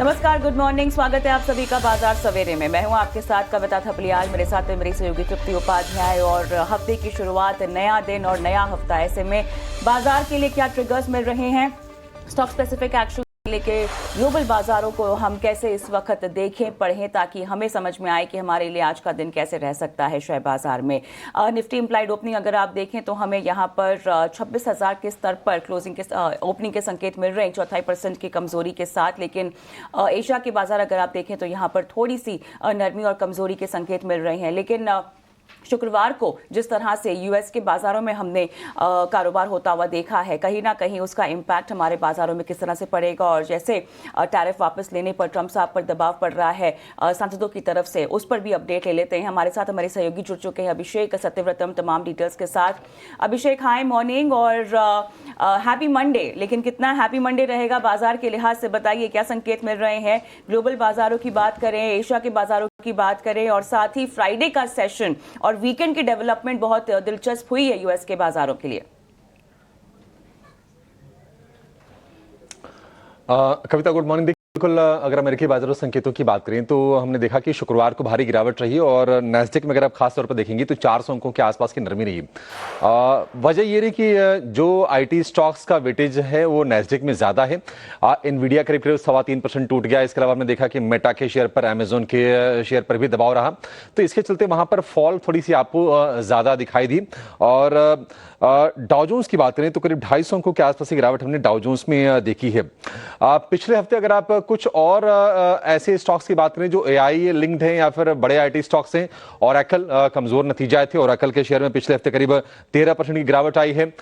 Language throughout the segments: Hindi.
नमस्कार, गुड मॉर्निंग। स्वागत है आप सभी का बाजार सवेरे में। मैं हूं आपके साथ कविता थपलियाल, मेरे साथ में मेरी सहयोगी तृप्ति उपाध्याय। और हफ्ते की शुरुआत, नया दिन और नया हफ्ता, ऐसे में बाजार के लिए क्या ट्रिगर्स मिल रहे हैं, स्टॉक स्पेसिफिक एक्शन लेके ग्लोबल बाजारों को हम कैसे इस वक्त देखें पढ़ें, ताकि हमें समझ में आए कि हमारे लिए आज का दिन कैसे रह सकता है शेयर बाजार में। निफ्टी इम्प्लाइड ओपनिंग अगर आप देखें तो हमें यहाँ पर 26,000 के स्तर पर क्लोजिंग के ओपनिंग के संकेत मिल रहे हैं 4.5% की कमजोरी के साथ। लेकिन एशिया के बाजार अगर आप देखें तो यहाँ पर थोड़ी सी नरमी और कमजोरी के संकेत मिल रहे हैं। लेकिन शुक्रवार को जिस तरह से यूएस के बाजारों में हमने कारोबार होता हुआ देखा है, कहीं ना कहीं उसका इम्पैक्ट हमारे बाजारों में किस तरह से पड़ेगा। और जैसे टैरिफ वापस लेने पर ट्रंप साहब पर दबाव पड़ रहा है सांसदों की तरफ से, उस पर भी अपडेट ले लेते हैं। हमारे साथ हमारे सहयोगी जुड़ चुके हैं अभिषेक सत्यव्रतम तमाम डिटेल्स के साथ। अभिषेक, हाय मॉर्निंग और हैप्पी मंडे। लेकिन कितना हैप्पी मंडे रहेगा बाजार के लिहाज से, बताइए क्या संकेत मिल रहे हैं। ग्लोबल बाजारों की बात करें, एशिया के बाजारों की बात करें, और साथ ही फ्राइडे का सेशन और वीकेंड की डेवलपमेंट बहुत दिलचस्प हुई है यूएस के बाजारों के लिए। कविता, गुड मॉर्निंग। बिल्कुल, अगर अमेरिकी बाजारों संकेतों की बात करें तो हमने देखा कि शुक्रवार को भारी गिरावट रही और नैस्डैक में अगर आप खास तौर पर देखेंगे तो 400 अंकों के आसपास की नरमी रही। वजह ये रही कि जो आईटी स्टॉक्स का वेटेज है वो नैस्डैक में ज्यादा है। इनवीडिया करीब 3.25% टूट गया। इसके अलावा हमने देखा कि मेटा के शेयर पर, अमेजोन के शेयर पर भी दबाव रहा, तो इसके चलते वहां पर फॉल थोड़ी सी आपको ज्यादा दिखाई दी। और डाउ जोन्स की बात करें तो करीब 250 अंकों के आसपास की गिरावट हमने डाउ जोन्स में देखी है। पिछले हफ्ते अगर आप कुछ और ऐसे स्टॉक्स की बात करें जो एआई लिंक्ड हैं या फिर बड़े आईटी स्टॉक्स हैं, ओरेकल कमजोर नतीजा थे। ओरेकल के शेयर में पिछले हफ्ते करीब 13% की गिरावट आई है।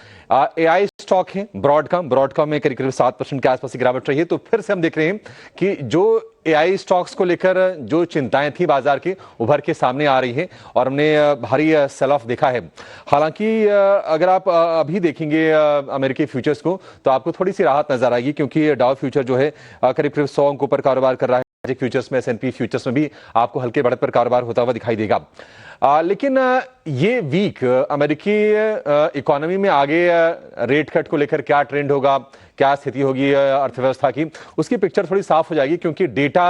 एआई स्टॉक है ब्रॉडकॉम में करीब 7% के आसपास की गिरावट रही है। तो फिर से हम देख रहे हैं कि जो एआई स्टॉक्स को लेकर जो चिंताएं थी बाजार की, उभर के सामने आ रही हैं और हमने भारी सेल ऑफ देखा है। हालांकि अगर आप अभी देखेंगे अमेरिकी फ्यूचर्स को तो आपको थोड़ी सी राहत नजर आएगी, क्योंकि डाउ फ्यूचर जो है करीब 100 अंकों पर कारोबार कर रहा है। फ्यूचर्स में, एसएनपी फ्यूचर्स में भी आपको हल्के बढ़त पर कारोबार होता हुआ दिखाई देगा। लेकिन ये वीक अमेरिकी इकोनॉमी में आगे रेट कट को लेकर क्या ट्रेंड होगा, क्या स्थिति होगी अर्थव्यवस्था की, उसकी पिक्चर थोड़ी साफ हो जाएगी, क्योंकि डेटा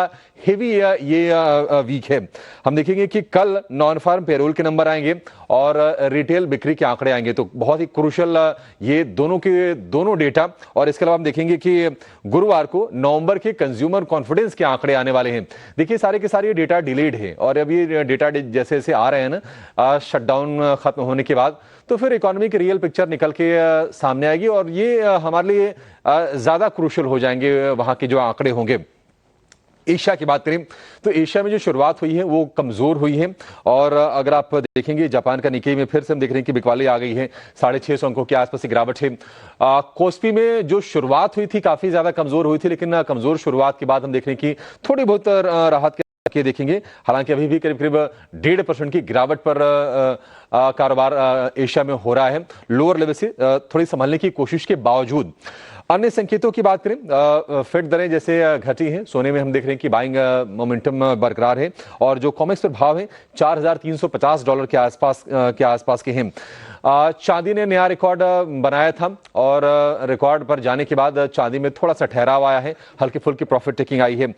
हेवी ये वीक है। हम देखेंगे कि कल नॉन फार्म पेरोल के नंबर आएंगे और रिटेल बिक्री के आंकड़े आएंगे, तो बहुत ही क्रूशियल ये दोनों डेटा। और इसके अलावा हम देखेंगे कि गुरुवार को नवंबर के कंज्यूमर कॉन्फिडेंस के आंकड़े आने वाले हैं। देखिए, सारे के सारे डेटा डिलेड है और अभी डेटा जैसे जैसे आ रहे हैं ना शटडाउन खत्म होने के बाद, तो फिर इकोनॉमी की रियल पिक्चर निकल के सामने आएगी और ये हमारे लिए ज्यादा क्रूशियल हो जाएंगे वहां के जो आंकड़े होंगे। एशिया की बात करें तो एशिया में जो शुरुआत हुई है वो कमजोर हुई है। और अगर आप देखेंगे जापान का निकेई में फिर से हम देख रहे हैं कि बिकवाली आ गई है, 650 अंकों के आसपास की गिरावट है। कोस्पी में जो शुरुआत हुई थी काफी ज्यादा कमजोर हुई थी, लेकिन कमजोर शुरुआत के बाद हम देख रहे हैं कि थोड़ी बहुत राहत के देखेंगे। हालांकि अभी भी करीब 1.5% की गिरावट पर कारोबार एशिया में हो रहा है, लोअर लेवल से थोड़ी संभलने की कोशिश के बावजूद। अन्य संकेतों की बात करें, फेड दरें जैसे घटी हैं, सोने में हम देख रहे हैं कि बाइंग मोमेंटम बरकरार है और जो कॉमेक्स पर भाव है $4,350 के आसपास के हैं। चांदी ने नया रिकॉर्ड बनाया था और रिकॉर्ड पर जाने के बाद चांदी में थोड़ा सा ठहराव आया है, हल्की फुल्की प्रॉफिट टेकिंग आई है।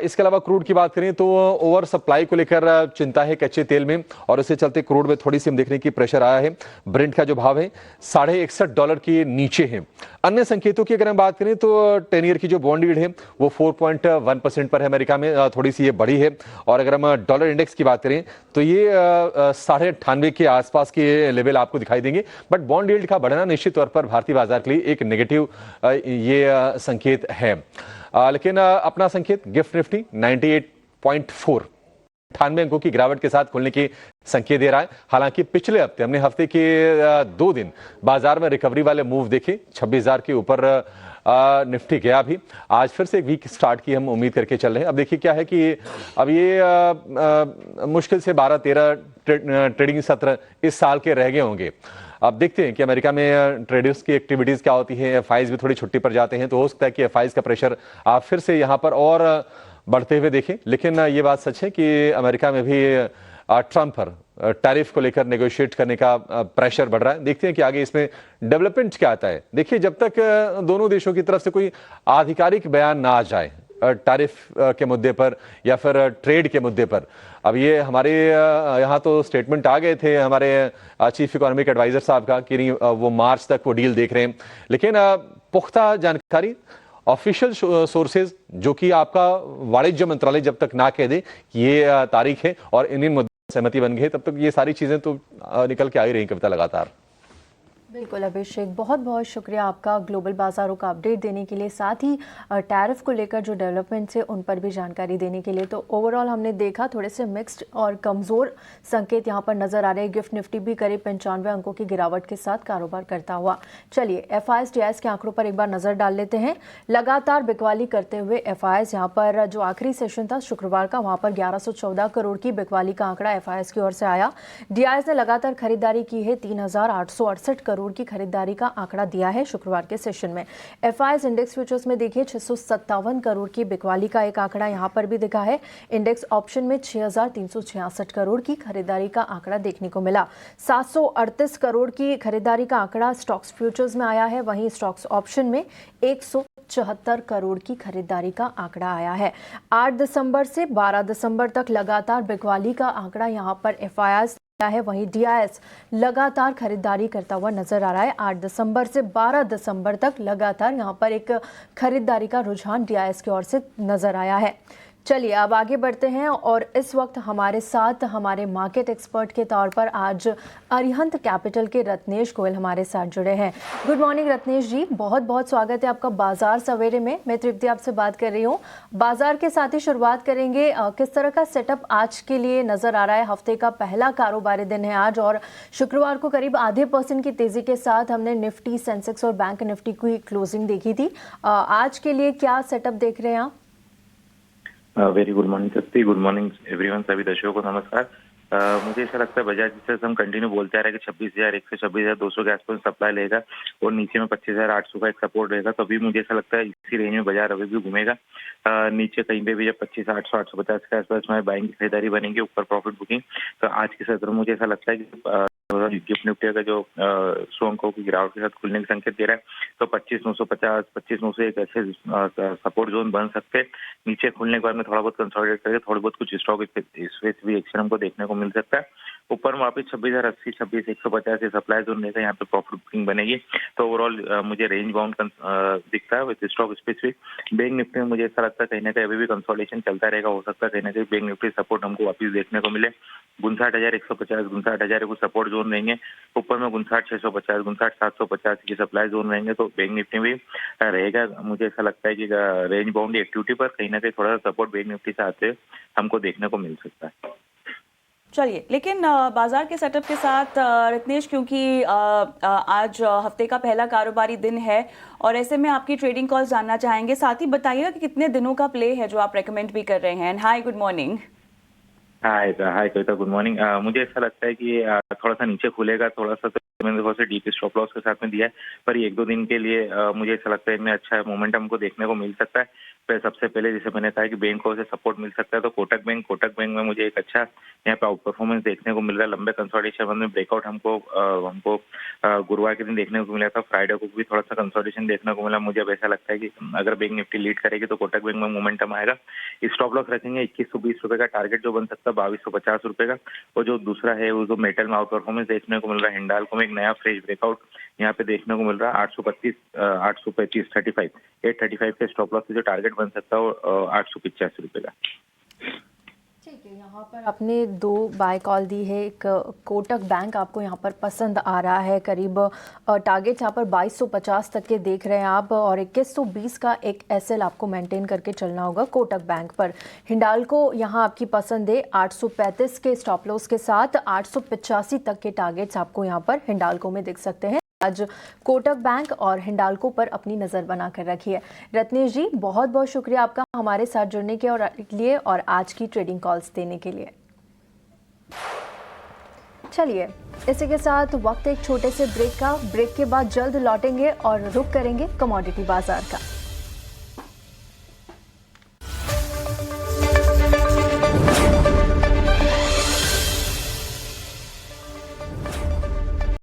इसके अलावा क्रूड की बात करें तो ओवर सप्लाई को लेकर चिंता है कच्चे तेल में और इससे चलते क्रूड में थोड़ी सी हम देख रहे हैं कि प्रेशर आया है। ब्रेंट का जो भाव है $61.5 के नीचे है। अन्य संकेतों की अगर हम बात करें तो 10 ईयर की जो बॉन्ड यील्ड है वो 4.1% पर है अमेरिका में, थोड़ी सी ये बढ़ी है। और अगर हम डॉलर इंडेक्स की बात करें तो ये 98.5 के आसपास के लेवल आपको दिखाई देंगे। बट बॉन्ड यील्ड का बढ़ना निश्चित तौर पर भारतीय बाजार के लिए एक नेगेटिव ये संकेत है। लेकिन अपना संकेत गिफ्ट निफ्टी 98.4 98 अंकों की गिरावट के साथ खुलने की संकेत दे रहा है। हालांकि पिछले हफ्ते हमने हफ्ते के 2 दिन बाजार में रिकवरी वाले मूव देखे, 26,000 के ऊपर निफ्टी गया भी। आज फिर से एक वीक स्टार्ट की हम उम्मीद करके चल रहे हैं। अब देखिए क्या है कि अब ये मुश्किल से 12-13 ट्रेडिंग सत्र इस साल के रह गए होंगे। अब देखते हैं कि अमेरिका में ट्रेडर्स की एक्टिविटीज क्या होती है। एफआईज भी थोड़ी छुट्टी पर जाते हैं, तो हो सकता है कि एफआईज का प्रेशर आप फिर से यहाँ पर और बढ़ते हुए देखें। लेकिन ये बात सच है कि अमेरिका में भी ट्रंप पर टैरिफ को लेकर नेगोशिएट करने का प्रेशर बढ़ रहा है। देखते हैं कि आगे इसमें डेवलपमेंट क्या आता है। देखिए, जब तक दोनों देशों की तरफ से कोई आधिकारिक बयान ना आ जाए, टैरिफ के मुद्दे पर या फिर ट्रेड के मुद्दे पर। अब ये हमारे यहाँ तो स्टेटमेंट आ गए थे हमारे चीफ इकोनॉमिक एडवाइजर साहब का कि नहीं वो मार्च तक वो डील देख रहे हैं, लेकिन पुख्ता जानकारी ऑफिशियल सोर्सेज जो कि आपका वाणिज्य मंत्रालय जब तक ना कह दे कि ये तारीख है और इन मुद्दों पर सहमति बन गई तब तक ये सारी चीजें तो निकल के आ ही रही कविता लगातार। बिल्कुल अभिषेक, बहुत बहुत शुक्रिया आपका ग्लोबल बाजारों का अपडेट देने के लिए, साथ ही टैरिफ को लेकर जो डेवलपमेंट्स है उन पर भी जानकारी देने के लिए। तो ओवरऑल हमने देखा थोड़े से मिक्स्ड और कमज़ोर संकेत यहाँ पर नज़र आ रहे हैं। गिफ्ट निफ्टी भी करीब 95 अंकों की गिरावट के साथ कारोबार करता हुआ। चलिए FIs DIs के आंकड़ों पर एक बार नज़र डाल लेते हैं। लगातार बिकवाली करते हुए FIs, यहाँ पर जो आखिरी सेशन था शुक्रवार का, वहाँ पर 1114 करोड़ की बिकवाली का आंकड़ा FIs की ओर से आया। DIs ने लगातार खरीदारी की है, 3868 करोड़ की खरीदारी का आंकड़ा दिया है शुक्रवार के सेशन में। FIs इंडेक्स फ्यूचर्स में देखिए 657 करोड़ की बिकवाली का एक आंकड़ा यहां पर भी दिखा है। इंडेक्स ऑप्शन में 6366 करोड़ की खरीदारी का आंकड़ा देखने को मिला। 738 करोड़ की खरीदारी का आंकड़ा स्टॉक्स फ्यूचर्स में आया है, वहीं स्टॉक्स ऑप्शन में 174 करोड़ की खरीदारी का आंकड़ा आया है। 8 दिसंबर से 12 दिसंबर तक लगातार बिकवाली का आंकड़ा यहां पर FIs है, वहीं DIs लगातार खरीदारी करता हुआ नजर आ रहा है। 8 दिसंबर से 12 दिसंबर तक लगातार यहां पर एक खरीदारी का रुझान DIs की ओर से नजर आया है। चलिए अब आगे बढ़ते हैं और इस वक्त हमारे साथ हमारे मार्केट एक्सपर्ट के तौर पर आज अरिहंत कैपिटल के रत्नेश गोयल हमारे साथ जुड़े हैं। गुड मॉर्निंग रत्नेश जी, बहुत बहुत स्वागत है आपका बाजार सवेरे में। मैं तृप्ति आपसे बात कर रही हूँ। बाजार के साथ ही शुरुआत करेंगे, किस तरह का सेटअप आज के लिए नजर आ रहा है? हफ्ते का पहला कारोबारी दिन है आज और शुक्रवार को करीब आधे % की तेजी के साथ हमने निफ्टी, सेंसेक्स और बैंक निफ्टी की क्लोजिंग देखी थी। आज के लिए क्या सेटअप देख रहे हैं आप? Very good morning Satti, good morning everyone, सभी दर्शकों को नमस्कार। मुझे ऐसा लगता है बजाज जैसे हम कंटिन्यू बोलते आ रहे हैं कि 26,100 से 26,200 के आसपास सप्लाई लेगा और नीचे में 25,800 का एक सपोर्ट रहेगा। तो अभी मुझे ऐसा लगता है इसी रेंज में बाजार अभी भी घूमेगा। नीचे कहीं पे भी जब 25,800 850 के आसपास में बाइंग की खरीदारी बनेगी, ऊपर प्रॉफिट बुकिंग, तो आज के सत्र में मुझे ऐसा लगता है कि गिफ्ट निफ्टी का जो 100 अंकों की गिरावट के साथ खुलने के संकेत दे रहा है, तो 25,950 25,901 ऐसे सपोर्ट जोन बन सकते हैं। नीचे खुलने के बाद में थोड़ा बहुत कंसोलिडेट करके थोड़ी बहुत कुछ स्टॉक स्पेसिफिक एक्शन हमको देखने को मिल सकता है। ऊपर में वापिस 26,080 26,150 सप्लाई जोन रहेगा, यहाँ पे प्रॉफिट बुकिंग बनेगी। तो ओवरऑल मुझे रेंज बाउंड दिखता है with stock specific. Bank Nifty में मुझे ऐसा लगता है कहीं ना कहीं अभी भी कंसोलिडेशन चलता रहेगा। हो सकता है कहीं ना कहीं बैंक निफ्टी सपोर्ट हमको वापिस देखने को मिले। 59,150 59,000 कुछ सपोर्ट जोन रहेंगे। ऊपर में 59,650 59,750 की सप्लाई जोन रहेंगे। तो बैंक निफ्टी भी रहेगा। मुझे ऐसा लगता है कि रेंज बाउंड एक्टिविटी पर कहीं ना कहीं थोड़ा सा सपोर्ट बैंक निफ्टी से आते हमको देखने को मिल सकता है। चलिए, लेकिन बाजार के सेटअप के साथ रत्नेश, क्योंकि आज हफ्ते का पहला कारोबारी दिन है और ऐसे में आपकी ट्रेडिंग कॉल जानना चाहेंगे। साथ ही बताइएगा कि कितने दिनों का प्ले है जो आप रेकमेंड भी कर रहे हैं। हाय, गुड मॉर्निंग। हाय कविता, गुड मॉर्निंग। मुझे ऐसा लगता है कि थोड़ा सा नीचे खुलेगा, थोड़ा सा मैंने थोड़ा सा डीप स्टॉप लॉस के साथ में दिया है, पर 1-2 दिन के लिए मुझे ऐसा लगता है इनमें अच्छा मोमेंटम को देखने को मिल सकता है। सबसे पहले जैसे मैंने कहा कि बैंक को से सपोर्ट मिल सकता है, तो कोटक बैंक में मुझे एक अच्छा यहाँ पे आउट परफॉर्मेंस देखने को मिल रहा है। लंबे कंसोलिडेशन में ब्रेकआउट हमको गुरुवार के दिन देखने को मिला था। फ्राइडे को भी थोड़ा सा कंसोलिडेशन देखने को मिला। मुझे अब ऐसा लगता है कि अगर बैंक निफ्टी लीड करेगी तो कोटक बैंक में मोमेंटम आएगा। स्टॉप लॉस रखेंगे 2120 रुपए का, टारगेट जो बन सकता है 2250 रुपए का। और जो दूसरा है वो जो मेटल में आउट परफॉर्मेंस देखने को मिल रहा है, हिंडाल्को में एक नया फ्रेश ब्रेकआउट यहाँ पे देखने को मिल रहा है। 832 835 35 835 के स्टॉप लॉस से जो टारगेट बन सकता है 885 रुपए का। ठीक है, यहाँ पर आपने 2 बाय कॉल दी है। एक कोटक बैंक आपको यहाँ पर पसंद आ रहा है, करीब टारगेट यहाँ पर 2250 तक के देख रहे हैं आप, और 2120 का एक एसएल आपको मेंटेन करके चलना होगा कोटक बैंक पर। हिंडाल्को यहाँ आपकी पसंद है 835 के स्टॉप लॉस के साथ 885 तक के टारगेट्स आपको यहाँ पर हिंडाल्को में दिख सकते हैं। आज कोटक बैंक और हिंडाल्को पर अपनी नज़र बनाकर रखी है। रत्नेश जी, बहुत बहुत शुक्रिया आपका हमारे साथ जुड़ने के लिए और आज की ट्रेडिंग कॉल्स देने के लिए। चलिए, इसी के साथ वक्त एक छोटे से ब्रेक का। ब्रेक के बाद जल्द लौटेंगे और रुख करेंगे कमोडिटी बाजार का।